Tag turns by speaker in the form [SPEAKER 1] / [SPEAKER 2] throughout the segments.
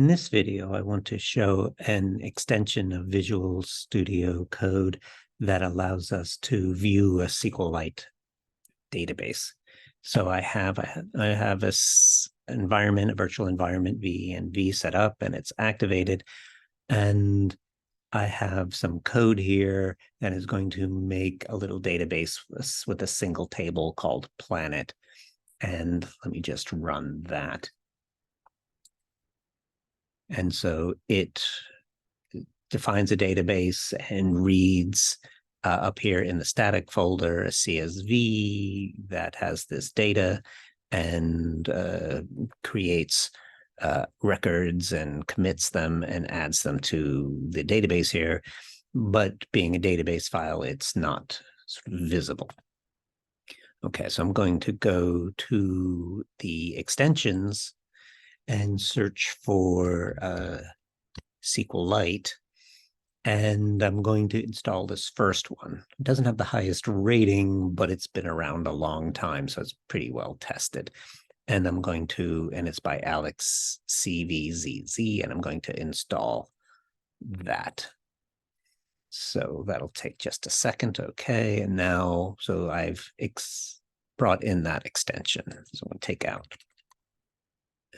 [SPEAKER 1] In this video, I want to show an extension of Visual Studio Code that allows us to view a SQLite database. So I have a environment, a virtual environment V and V set up, and it's activated. And I have some code here that is going to make a little database with a single table called Planet. And let me just run that. And so it defines a database and reads up here in the static folder a CSV that has this data and creates records and commits them and adds them to the database here. But being a database file, it's not sort of visible. Okay, so I'm going to go to the extensions and search for SQLite, and I'm going to install this first one. It doesn't have the highest rating, but it's been around a long time, so it's pretty well tested. And I'm going to, and it's by alexcvzz, and I'm going to install that. So that'll take just a second. Okay, and now, so I've brought in that extension. So I'm going to take out.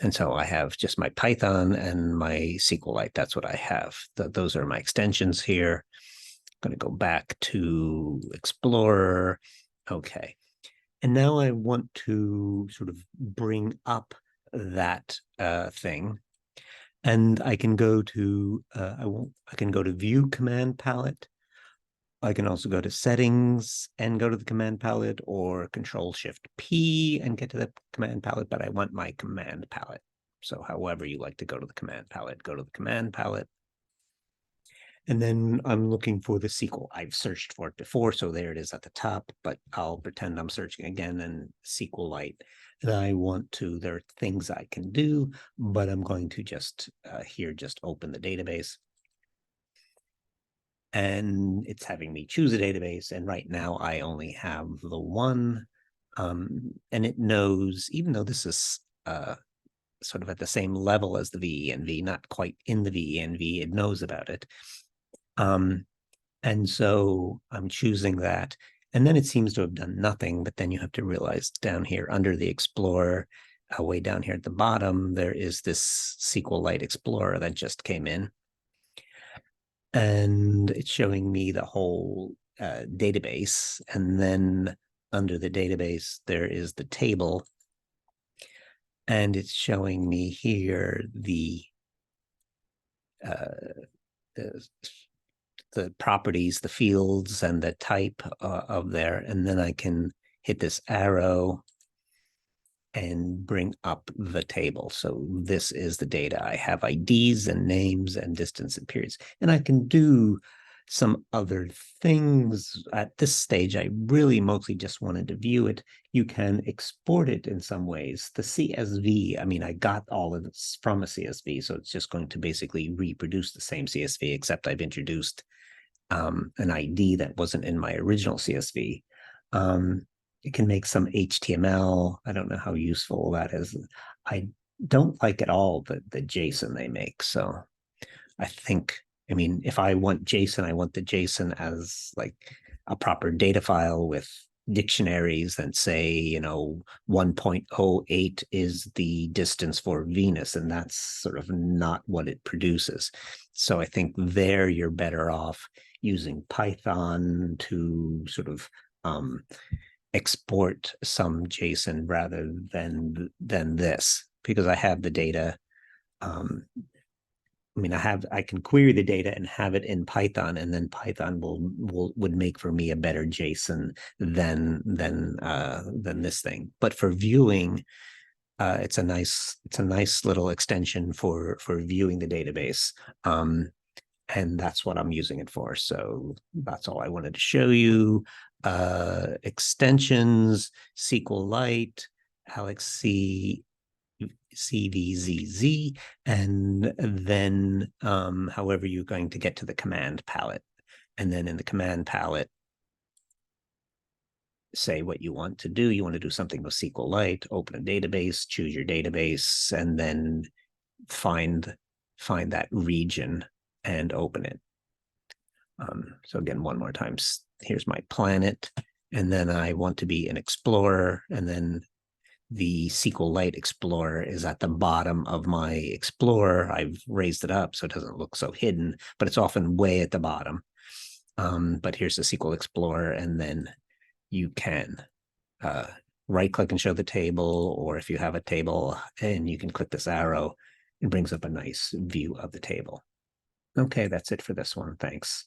[SPEAKER 1] And so I have just my Python and my SQLite. That's what I have. Those are my extensions here. I'm going to go back to Explorer. Okay. And now I want to sort of bring up that thing. And I can go to, I can go to View Command Palette. I can also go to Settings and go to the Command Palette, or Control-Shift-P and get to the Command Palette, but I want my Command Palette. So however you like to go to the Command Palette, go to the Command Palette. And then I'm looking for the SQL. I've searched for it before, so there it is at the top, but I'll pretend I'm searching again in SQLite. And I want to, there are things I can do, but I'm going to just here, just open the database. And it's having me choose a database. And right now I only have the one. And it knows, even though this is sort of at the same level as the VENV, not quite in the VENV, it knows about it. And so I'm choosing that. And then it seems to have done nothing, but then you have to realize down here under the Explorer, way down here at the bottom, there is this SQLite Explorer that just came in. And it's showing me the whole database. And then under the database, there is the table. And it's showing me here the properties, the fields, and the type of there. And then I can hit this arrow and bring up the table. So this is the data. I have IDs and names and distance and periods. And I can do some other things. At this stage, I really mostly just wanted to view it. You can export it in some ways. The CSV, I mean, I got all of this from a CSV, so it's just going to basically reproduce the same CSV, except I've introduced an ID that wasn't in my original CSV. It can make some HTML. I don't know how useful that is. I don't like at all the JSON they make. So I think, I mean, if I want JSON, I want the JSON as like a proper data file with dictionaries and say, 1.08 is the distance for Venus, and that's sort of not what it produces. So I think there you're better off using Python to sort of export some JSON rather than this, because I have the data. I mean, I can query the data and have it in Python, and then Python would make for me a better JSON than this thing. But for viewing, it's a nice little extension for viewing the database. And that's what I'm using it for. So that's all I wanted to show you. Extensions, SQLite, alexcvzz, and then however you're going to get to the command palette. And then in the command palette, say what you want to do. You want to do something with SQLite, open a database, choose your database, and then find find that region and open it. So again, one more time, here's my planet, and then I want to be an explorer, and then the SQLite Explorer is at the bottom of my Explorer. I've raised it up so it doesn't look so hidden, but it's often way at the bottom. But here's the SQL Explorer, and then you can right-click and show the table, or if you have a table and you can click this arrow, it brings up a nice view of the table. Okay, that's it for this one. Thanks.